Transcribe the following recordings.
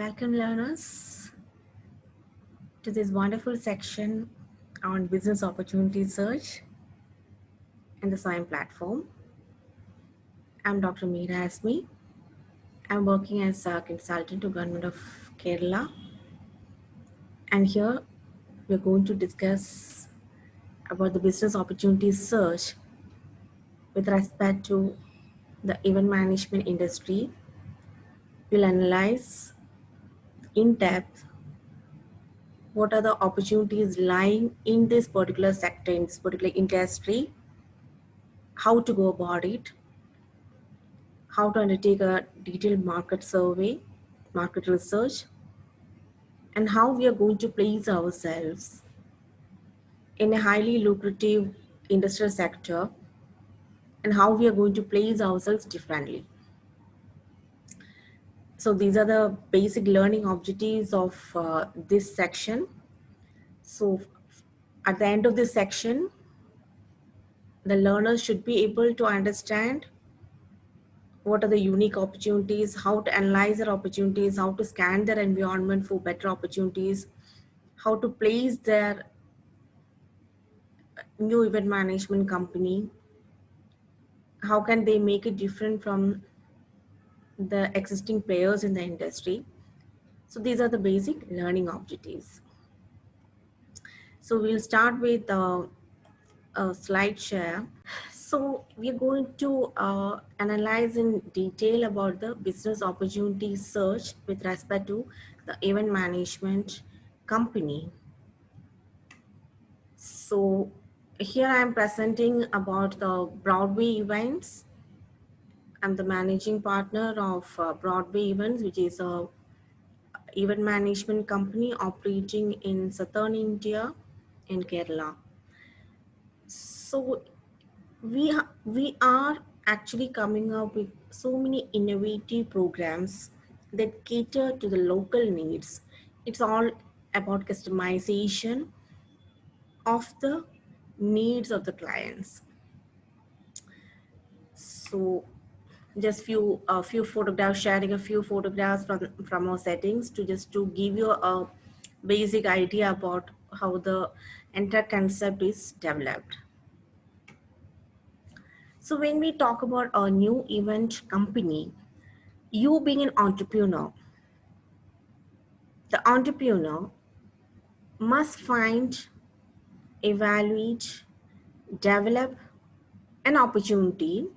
Welcome, learners, to this wonderful section on business opportunity search and the SIAM platform. I'm Dr. Meera Asmi. I'm working as a consultant to Government of Kerala, and here we're going to discuss about the business opportunity search with respect to the event management industry. We'll analyze in depth what are the opportunities lying in this particular sector, in this particular industry, how to go about it, how to undertake a detailed market survey, market research, and how we are going to place ourselves in a highly lucrative industrial sector, and how we are going to place ourselves differently. So these are the basic learning objectives of this section. So at the end of this section, the learners should be able to understand what are the unique opportunities, how to analyze their opportunities, how to scan their environment for better opportunities, how to place their new event management company, how can they make it different from the existing players in the industry. So these are the basic learning objectives. So we'll start with a slide share. So we're going to analyze in detail about the business opportunity search with respect to the event management company. So here I am presenting about the Broadway events. I'm the managing partner of Broadway Events, which is a event management company operating in southern India in Kerala. So we are actually coming up with so many innovative programs that cater to the local needs. It's all about customization of the needs of the clients. So just a few photographs, sharing a few photographs from our settings to give you a basic idea about how the entire concept is developed. So when we talk about a new event company, you being an entrepreneur, the entrepreneur must find, evaluate, develop an opportunity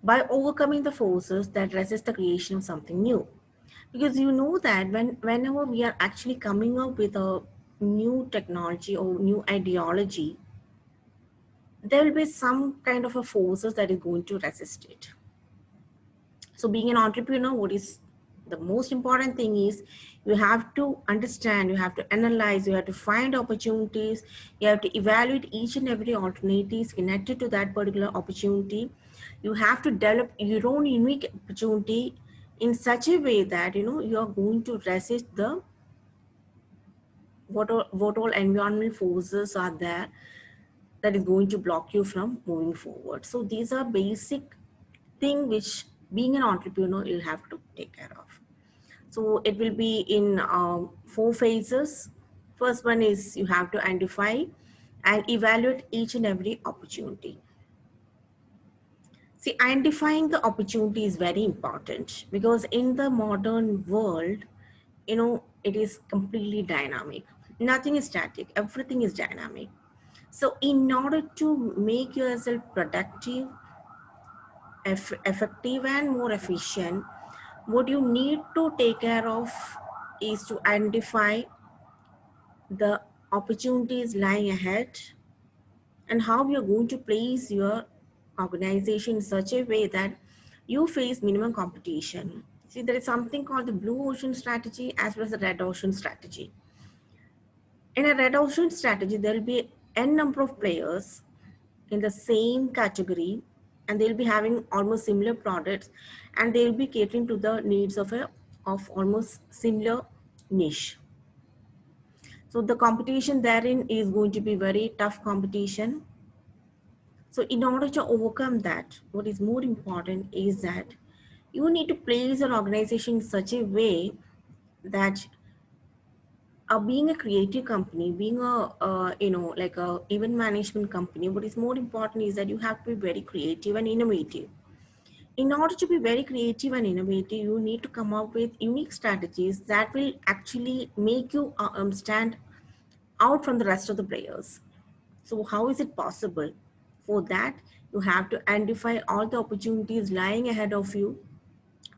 by overcoming the forces that resist the creation of something new. Because you know that whenever we are actually coming up with a new technology or new ideology, there will be some kind of a forces that is going to resist it. So being an entrepreneur, what is the most important thing is you have to understand, you have to analyze, you have to find opportunities, you have to evaluate each and every alternatives connected to that particular opportunity. You have to develop your own unique opportunity in such a way that you are going to resist the what all environmental forces are there that is going to block you from moving forward. So these are basic thing which being an entrepreneur you'll have to take care of. So it will be in 4 phases. First one is you have to identify and evaluate each and every opportunity. See, identifying the opportunity is very important because in the modern world, it is completely dynamic. Nothing is static, everything is dynamic. So in order to make yourself productive, effective and more efficient, what you need to take care of is to identify the opportunities lying ahead and how you're going to place your organization in such a way that you face minimum competition. See, there is something called the blue ocean strategy as well as the red ocean strategy. In a red ocean strategy, there will be n number of players in the same category and they'll be having almost similar products and they'll be catering to the needs of almost similar niche. So the competition therein is going to be very tough competition. So in order to overcome that, what is more important is that You need to place your organization in such a way that being a creative company, being like a event management company, what is more important is that you have to be very creative and innovative. In order to be very creative and innovative, you need to come up with unique strategies that will actually make you stand out from the rest of the players. So how is it possible? For that, you have to identify all the opportunities lying ahead of you,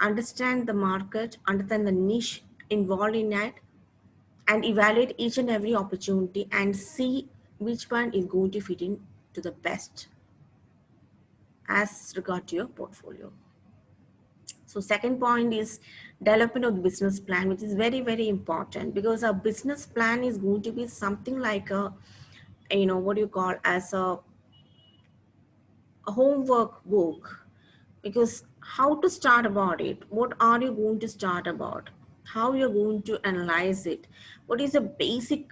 understand the market, understand the niche involved in it, and evaluate each and every opportunity and see which one is going to fit in to the best as regard to your portfolio. So second point is development of the business plan, which is very, very important, because a business plan is going to be something like a, what do you call as a homework book. Because how to start about it, what are you going to start about, how you're going to analyze it, what is the basic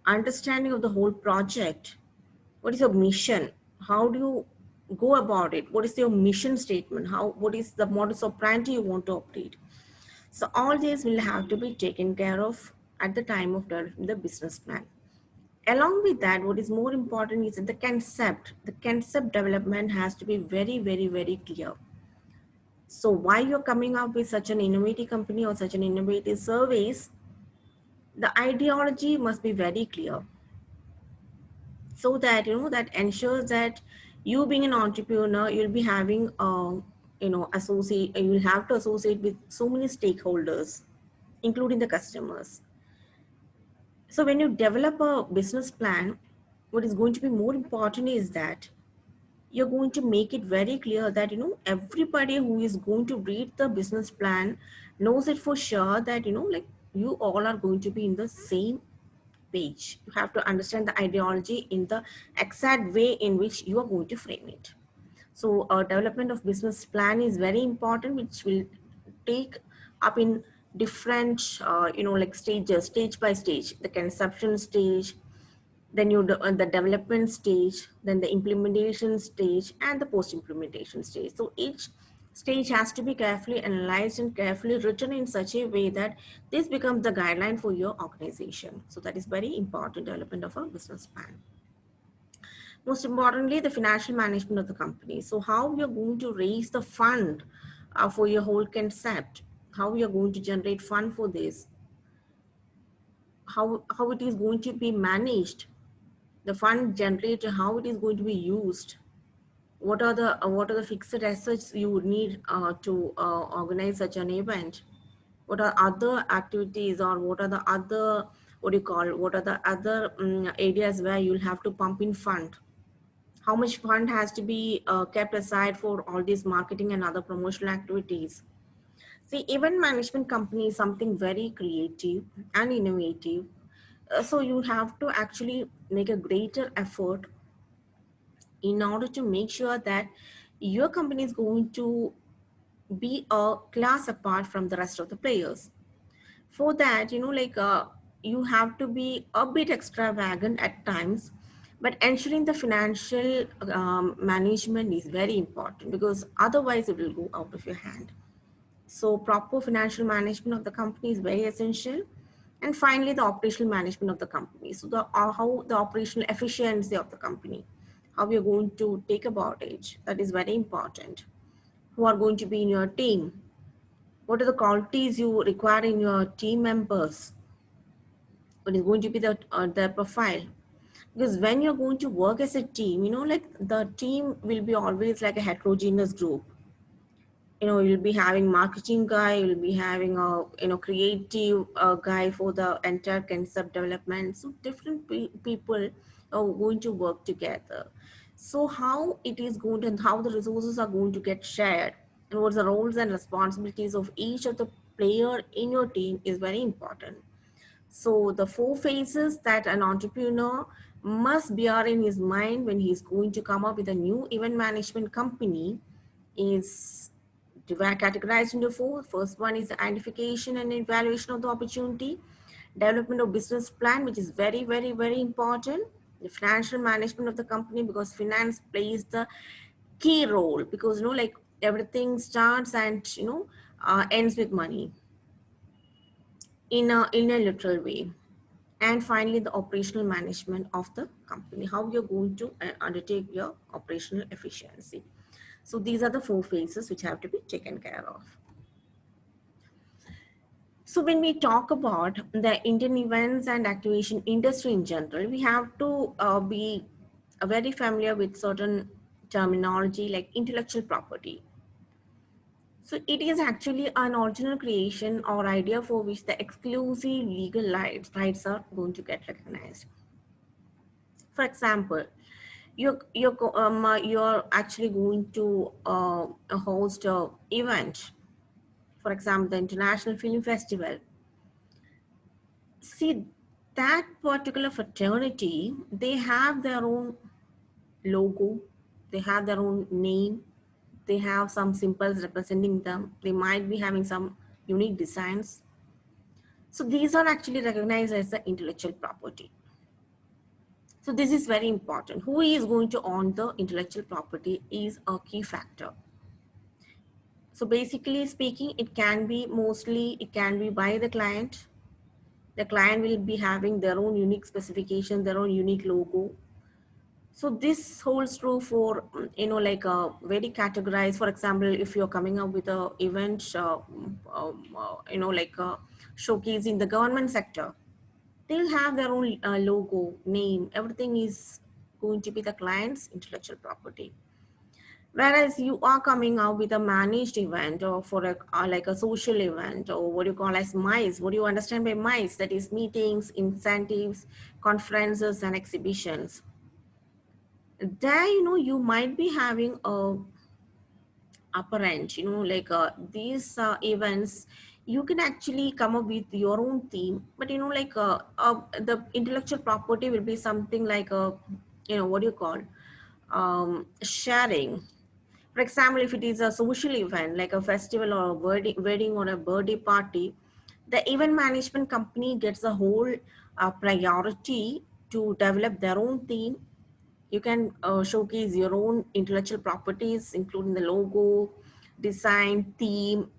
understanding of the whole project, what is your mission, how do you go about it, what is your mission statement, what is the modus operandi you want to operate. So all these will have to be taken care of at the time of the business plan. Along with that, what is more important is that the concept development has to be very, very, very clear. So why you're coming up with such an innovative company or such an innovative service, the ideology must be very clear, so that that ensures that you being an entrepreneur, you'll be having associate, you'll have to associate with so many stakeholders, including the customers. So when you develop a business plan, what is going to be more important is that you're going to make it very clear that everybody who is going to read the business plan knows it for sure, that like you all are going to be in the same page. You have to understand the ideology in the exact way in which you are going to frame it. So development of business plan is very important, which will take up in different like stages, stage by stage: the conception stage, then the development stage, then the implementation stage, and the post implementation stage. So each stage has to be carefully analyzed and carefully written in such a way that this becomes the guideline for your organization. So that is very important, development of a business plan. Most importantly, the financial management of the company. So how you're going to raise the fund for your whole concept, how you're going to generate fund for this, how it is going to be managed, the fund generated, how it is going to be used, what are the fixed assets you would need to organize such an event, what are other activities, or what are the other, what are the other areas where you'll have to pump in fund, how much fund has to be kept aside for all these marketing and other promotional activities. See, event management company is something very creative and innovative. So you have to actually make a greater effort in order to make sure that your company is going to be a class apart from the rest of the players. For that, you have to be a bit extravagant at times, but ensuring the financial management is very important, because otherwise it will go out of your hand. So proper financial management of the company is very essential. And finally, the operational management of the company. So how the operational efficiency of the company, how you're going to take about it, that is very important. Who are going to be in your team? What are the qualities you require in your team members? What is going to be the profile? Because when you're going to work as a team, like the team will be always like a heterogeneous group. You'll be having marketing guy, you'll be having a creative guy for the entire concept development. So different people are going to work together. So how it is going to, and how the resources are going to get shared, and what's the roles and responsibilities of each of the player in your team is very important. So the four phases that an entrepreneur must bear in his mind when he's going to come up with a new event management company is categorized into four. First one is the identification and evaluation of the opportunity, development of business plan, which is very, very, very important, the financial management of the company, because finance plays the key role, because like everything starts and ends with money in a literal way. And finally, the operational management of the company, how you're going to undertake your operational efficiency. So these are the four phases which have to be taken care of. So when we talk about the Indian events and activation industry in general, we have to be very familiar with certain terminology like intellectual property. So it is actually an original creation or idea for which the exclusive legal rights are going to get recognized. For example, you're actually going to host a event, for example, the International Film Festival. See, that particular fraternity, they have their own logo, they have their own name, they have some symbols representing them, they might be having some unique designs. So these are actually recognized as the intellectual property. So this is very important. Who is going to own the intellectual property is a key factor. So basically speaking, it can be by the client. The client will be having their own unique specification, their own unique logo. So this holds true for, like a very categorized, for example, if you're coming up with a event, like a showcase in the government sector, they'll have their own logo, name, everything is going to be the client's intellectual property. Whereas you are coming out with a managed event or for like a social event or what you call as MICE. What do you understand by MICE? That is meetings, incentives, conferences and exhibitions. There, you might be having a apparent, like these events, you can actually come up with your own theme, but like the intellectual property will be something like a, what do you call, sharing. For example, if it is a social event like a festival or a wedding or a birthday party, the event management company gets a whole priority to develop their own theme. You can showcase your own intellectual properties, including the logo, design, theme,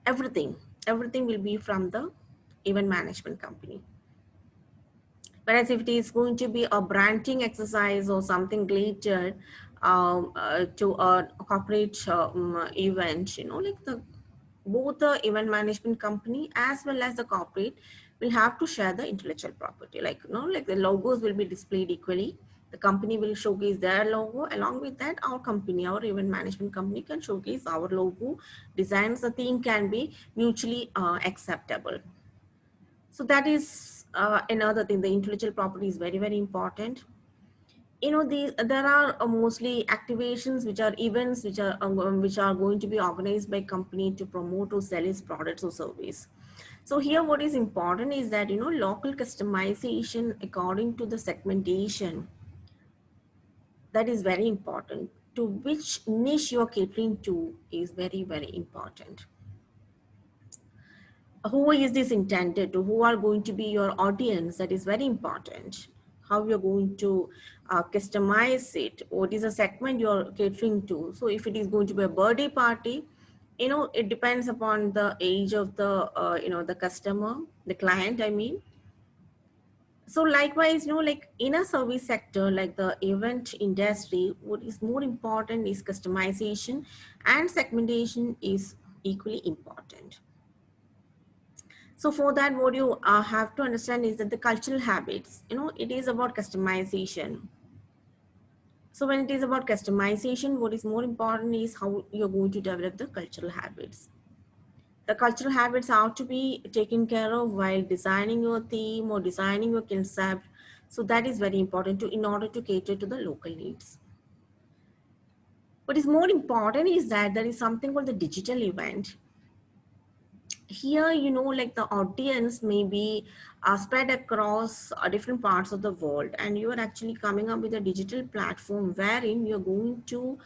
everything. Everything will be from the event management company. Whereas if it is going to be a branding exercise or something related to a corporate event, like both the event management company as well as the corporate will have to share the intellectual property. Like, like the logos will be displayed equally. The company will showcase their logo. Along with that, our company, our event management company can showcase our logo, designs. The theme can be mutually acceptable. So that is another thing. The intellectual property is very, very important. There are mostly activations, which are events, which are going to be organized by company to promote or sell its products or service. So here, what is important is that local customization according to the segmentation. That is very important. To which niche you are catering to is very, very important. Who is this intended to, who are going to be your audience, that is very important. How you're going to customize it, what is a segment you're catering to. So if it is going to be a birthday party, it depends upon the age of the the customer, the client, I mean. So likewise, like in a service sector like the event industry, what is more important is customization, and segmentation is equally important. So for that, what you have to understand is that the cultural habits, it is about customization. So when it is about customization, what is more important is how you're going to develop the cultural habits. The cultural habits have to be taken care of while designing your theme or designing your concept. So that is very important in order to cater to the local needs. What is more important is that there is something called the digital event. Here, like the audience may be spread across different parts of the world, and you are actually coming up with a digital platform wherein you're going to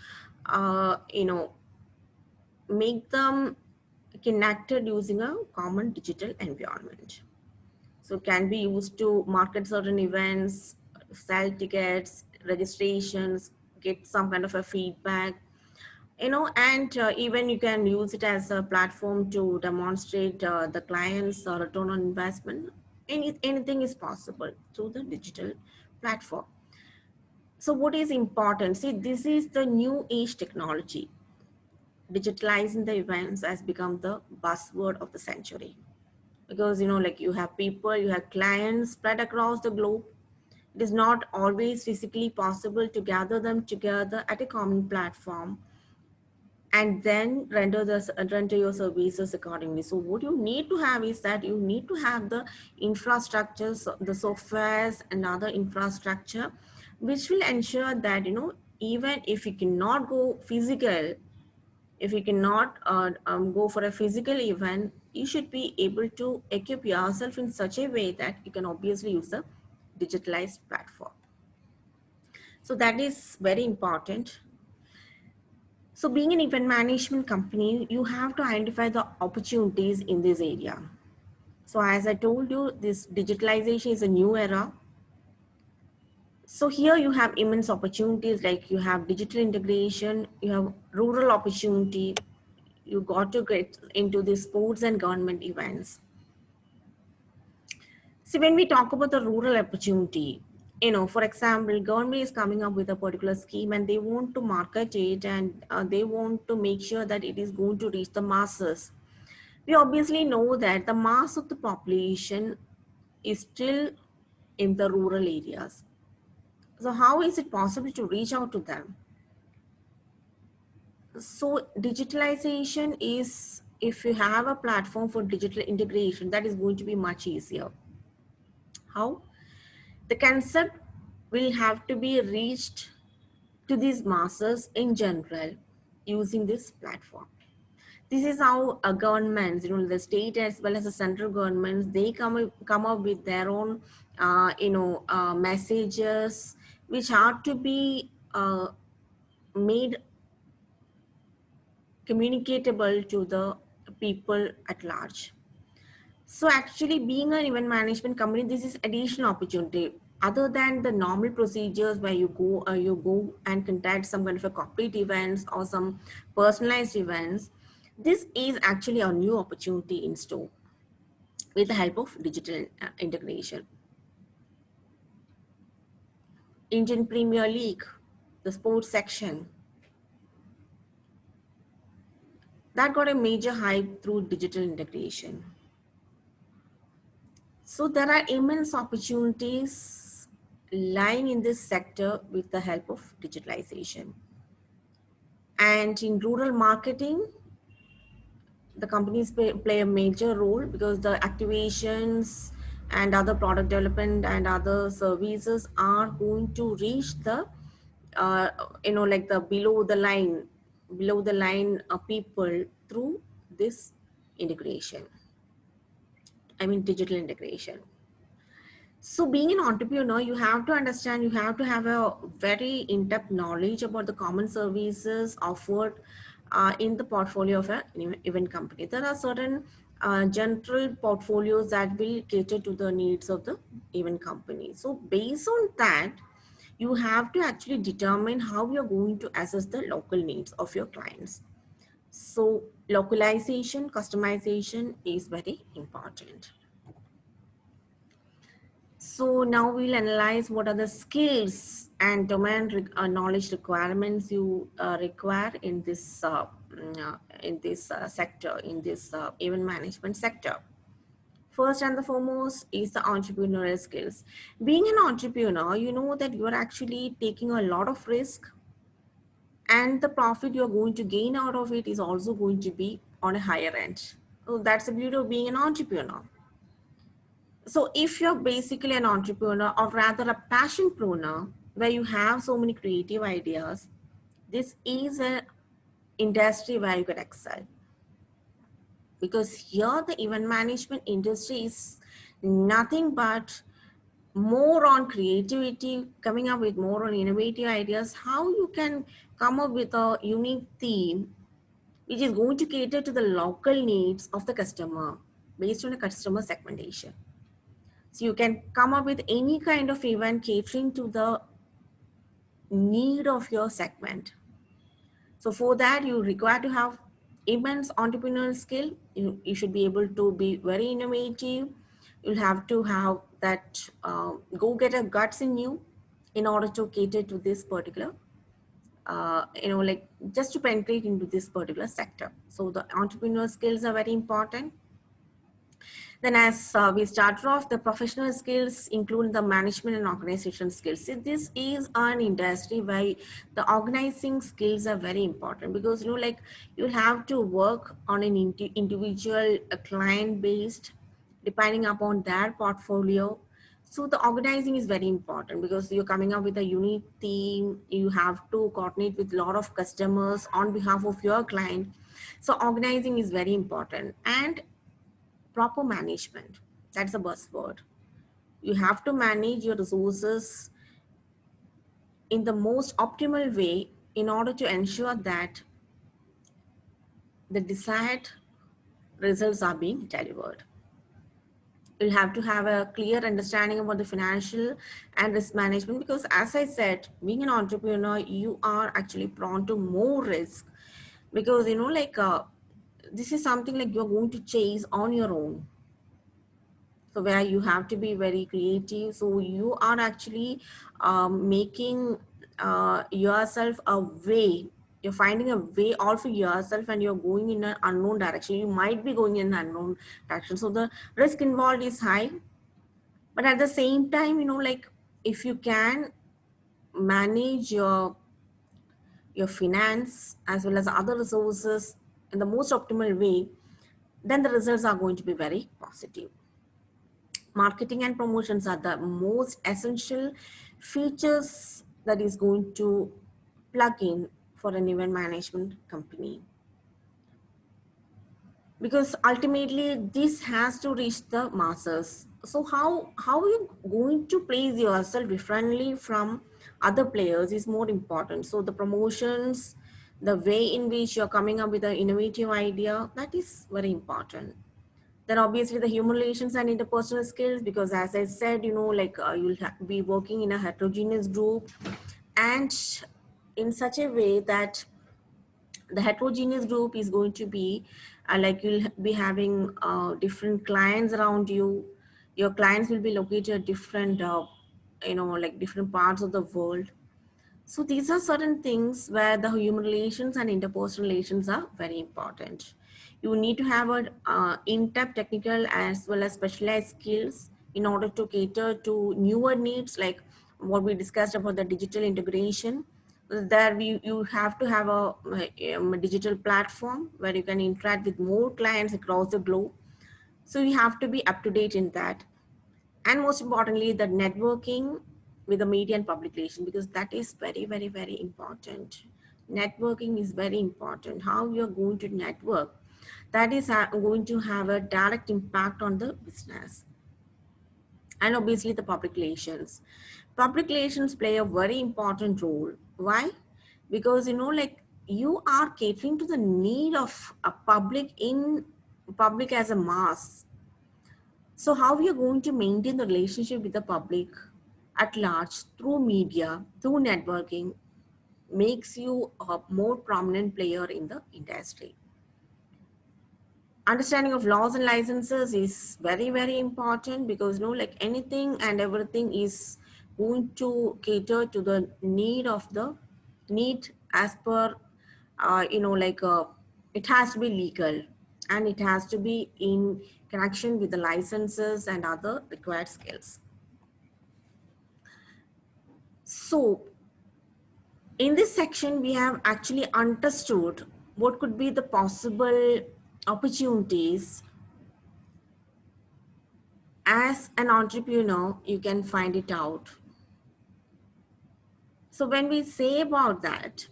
make them connected using a common digital environment. So it can be used to market certain events, sell tickets, registrations, get some kind of a feedback. And even you can use it as a platform to demonstrate the client's return on investment. Anything is possible through the digital platform. So what is important? See, this is the new age technology. Digitalizing the events has become the buzzword of the century, because like you have people, you have clients spread across the globe. It is not always physically possible to gather them together at a common platform and then render your services accordingly. So what you need to have is that you need to have the infrastructures, the softwares and other infrastructure, which will ensure that even if you cannot go physical, if you cannot go for a physical event, you should be able to equip yourself in such a way that you can obviously use the digitalized platform. So that is very important. So being an event management company, you have to identify the opportunities in this area. So as I told you, this digitalization is a new era. So here you have immense opportunities, like you have digital integration, you have rural opportunity, you got to get into the sports and government events. See, when we talk about the rural opportunity, for example, government is coming up with a particular scheme and they want to market it, and they want to make sure that it is going to reach the masses. We obviously know that the mass of the population is still in the rural areas. So how is it possible to reach out to them? So digitalization is, if you have a platform for digital integration, that is going to be much easier. How? The concept will have to be reached to these masses in general using this platform. This is how governments, the state as well as the central governments, they come up with their own, messages which are to be made communicatable to the people at large. So actually being an event management company, this is additional opportunity. Other than the normal procedures where you go and conduct some kind of a corporate events or some personalized events, this is actually a new opportunity in store with the help of digital integration. Indian Premier League, the sports section, that got a major hype through digital integration. So there are immense opportunities lying in this sector with the help of digitalization. And in rural marketing, the companies play a major role, because the activations and other product development and other services are going to reach the, uh, like the below the line people through this integration. I mean, digital integration. So being an entrepreneur, you have to understand, you have to have a very in-depth knowledge about the common services offered in the portfolio of an event company. There are certain general portfolios that will cater to the needs of the event company. So based on that, you have to actually determine how you're going to assess the local needs of your clients. So localization, customization is very important. So now we'll analyze what are the skills and domain knowledge requirements you require in this sector, in this event management sector. First and the foremost is the entrepreneurial skills. Being an entrepreneur, you know that you are actually taking a lot of risk, and the profit you're going to gain out of it is also going to be on a higher end. So that's the beauty of being an entrepreneur. So if you're basically an entrepreneur, or rather a passionpreneur, where you have so many creative ideas, this is an industry where you could excel. Because here the event management industry is nothing but more on creativity, coming up with more on innovative ideas, how you can come up with a unique theme which is going to cater to the local needs of the customer based on a customer segmentation. So you can come up with any kind of event catering to the need of your segment. So for that, you require to have immense entrepreneurial skill. You should be able to be very innovative. You'll have to have that go-getter guts in you in order to cater to this particular, like just to penetrate into this particular sector. So the entrepreneurial skills are very important. Then as we started off, the professional skills include the management and organization skills. See, this is an industry where the organizing skills are very important, because like you'll have to work on an individual client based, depending upon their portfolio. So the organizing is very important, because you're coming up with a unique theme. You have to coordinate with a lot of customers on behalf of your client. So organizing is very important. And proper management, that's a buzzword. You have to manage your resources in the most optimal way in order to ensure that the desired results are being delivered. You'll have to have a clear understanding about the financial and risk management, because as I said, being an entrepreneur, you are actually prone to more risk, because this is something like you're going to chase on your own. So where you have to be very creative. So you are actually making yourself a way. You're finding a way all for yourself, and you're going in an unknown direction. You might be going in an unknown direction. So the risk involved is high. But at the same time, like if you can manage your finance as well as other resources in the most optimal way, then the results are going to be very positive. Marketing and promotions are the most essential features that is going to plug in for an event management company, because ultimately this has to reach the masses. So how are you going to place yourself differently from other players is more important. So the promotions, the way in which you're coming up with an innovative idea, that is very important. Then obviously the human relations and interpersonal skills, because as I said, like you'll be working in a heterogeneous group, and in such a way that the heterogeneous group is going to be like you'll be having different clients around you. Your clients will be located at different like different parts of the world. So these are certain things where the human relations and interpersonal relations are very important. You need to have a in-depth technical as well as specialized skills in order to cater to newer needs, like what we discussed about the digital integration. There you have to have a digital platform where you can interact with more clients across the globe. So you have to be up to date in that. And most importantly, the networking with the media and public relation, because that is very, very, very important. Networking is very important. How you're going to network, that is going to have a direct impact on the business. And obviously the public relations. Public relations play a very important role. Why? Because like you are catering to the need of a public as a mass. So how we are going to maintain the relationship with the public at large through media, through networking, makes you a more prominent player in the industry. Understanding of laws and licenses is very, very important, because like anything and everything is going to cater to the need as per it has to be legal, and it has to be in connection with the licenses and other required skills. So in this section, we have actually understood what could be the possible opportunities. As an entrepreneur, you can find it out. So when we say about that,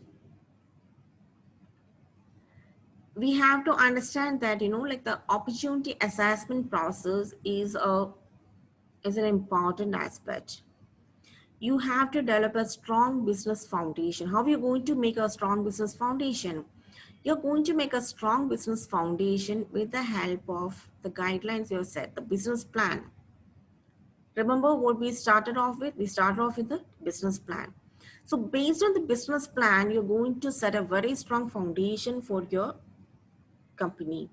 we have to understand that like the opportunity assessment process is an important aspect. You have to develop a strong business foundation. How are you going to make a strong business foundation? You're going to make a strong business foundation with the help of the guidelines you have set, the business plan. Remember what we started off with? We started off with the business plan. So based on the business plan, you're going to set a very strong foundation for your company.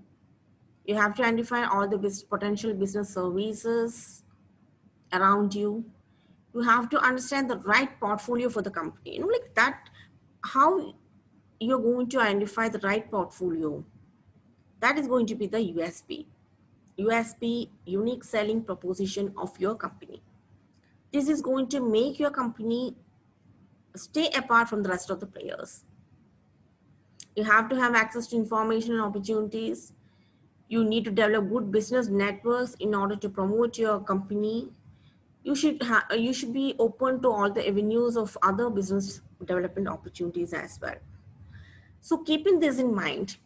You have to identify all the potential business services around you. You have to understand the right portfolio for the company. Like that, how you're going to identify the right portfolio. That is going to be the USP. USP, unique selling proposition of your company. This is going to make your company stay apart from the rest of the players. You have to have access to information and opportunities. You need to develop good business networks in order to promote your company. You should be open to all the avenues of other business development opportunities as well. So keeping this in mind,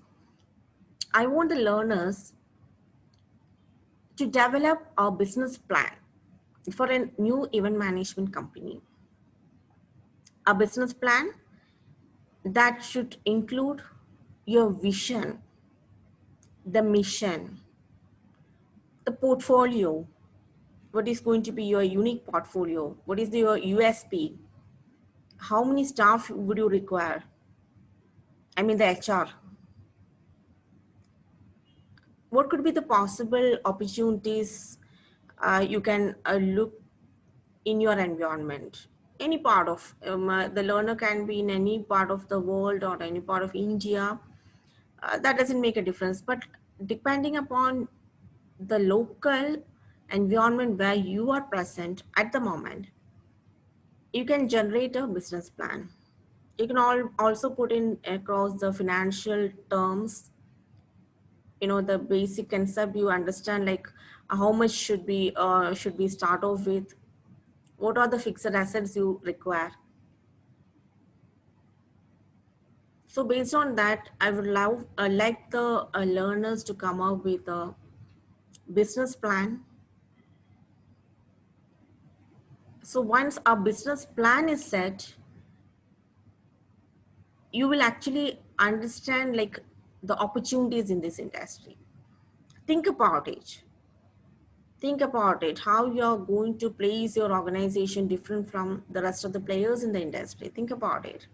I want the learners to develop a business plan for a new event management company. A business plan that should include your vision, the mission, the portfolio. What is going to be your unique portfolio? What is your USP? How many staff would you require? I mean, the HR. What could be the possible opportunities you can look in your environment? Any part of the learner can be in any part of the world or any part of India. That doesn't make a difference. But depending upon the local environment where you are present at the moment, you can generate a business plan. You can also put in across the financial terms, the basic concept you understand, like how much should we start off with, what are the fixed assets you require. So based on that, I would like the learners to come up with a business plan. So once a business plan is set, you will actually understand like the opportunities in this industry. Think about it. Think about it, how you're going to place your organization different from the rest of the players in the industry. Think about it.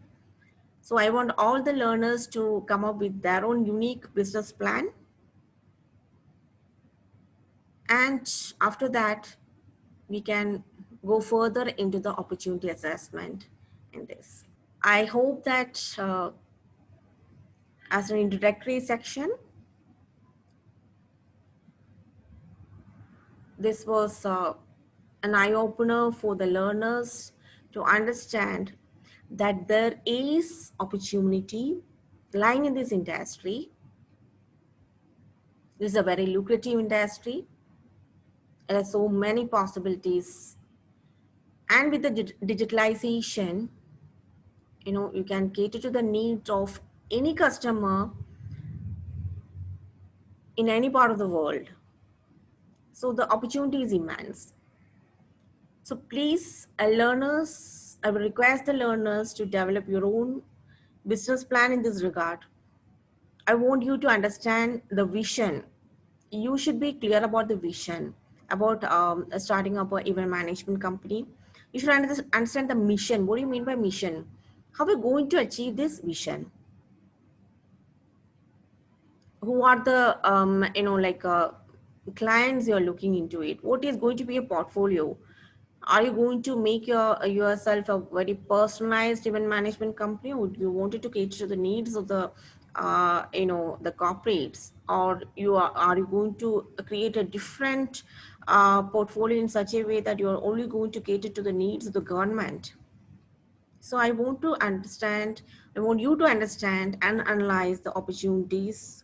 So I want all the learners to come up with their own unique business plan. And after that, we can go further into the opportunity assessment in this. I hope that as an introductory section, this was an eye-opener for the learners to understand that there is opportunity lying in this industry. This is a very lucrative industry. There are so many possibilities. And with the digitalization, you can cater to the needs of any customer in any part of the world. So the opportunity is immense. So please, learners, I will request the learners to develop your own business plan in this regard. I want you to understand the vision. You should be clear about the vision, about starting up an event management company. You should understand the mission. What do you mean by mission? How are we going to achieve this vision? Who are the clients you're looking into it? What is going to be a portfolio? Are you going to make yourself a very personalized event management company? Would you wanted to cater to the needs of the the corporates, or are you going to create a different portfolio in such a way that you are only going to cater to the needs of the government? So I want you to understand and analyze the opportunities,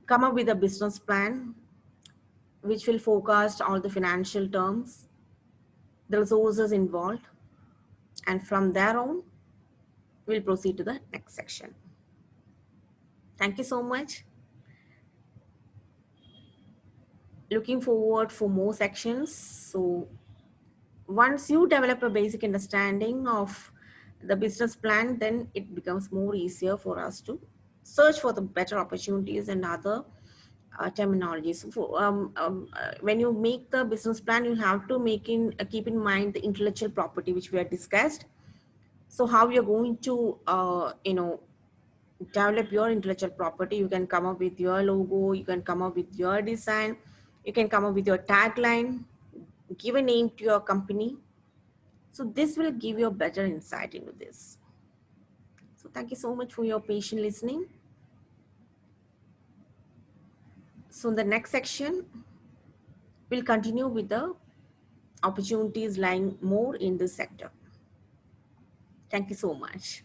come up with a business plan which will forecast all the financial terms, the resources involved, and from there on, we'll proceed to the next section. Thank you so much. Looking forward for more sections. So once you develop a basic understanding of the business plan, then it becomes more easier for us to search for the better opportunities and other terminologies. When you make the business plan, you have to keep in mind the intellectual property which we have discussed. So how you're going to develop your intellectual property. You can come up with your logo, you can come up with your design, you can come up with your tagline, give a name to your company. So this will give you a better insight into this. So thank you so much for your patient listening. So in the next section, we'll continue with the opportunities lying more in this sector. Thank you so much.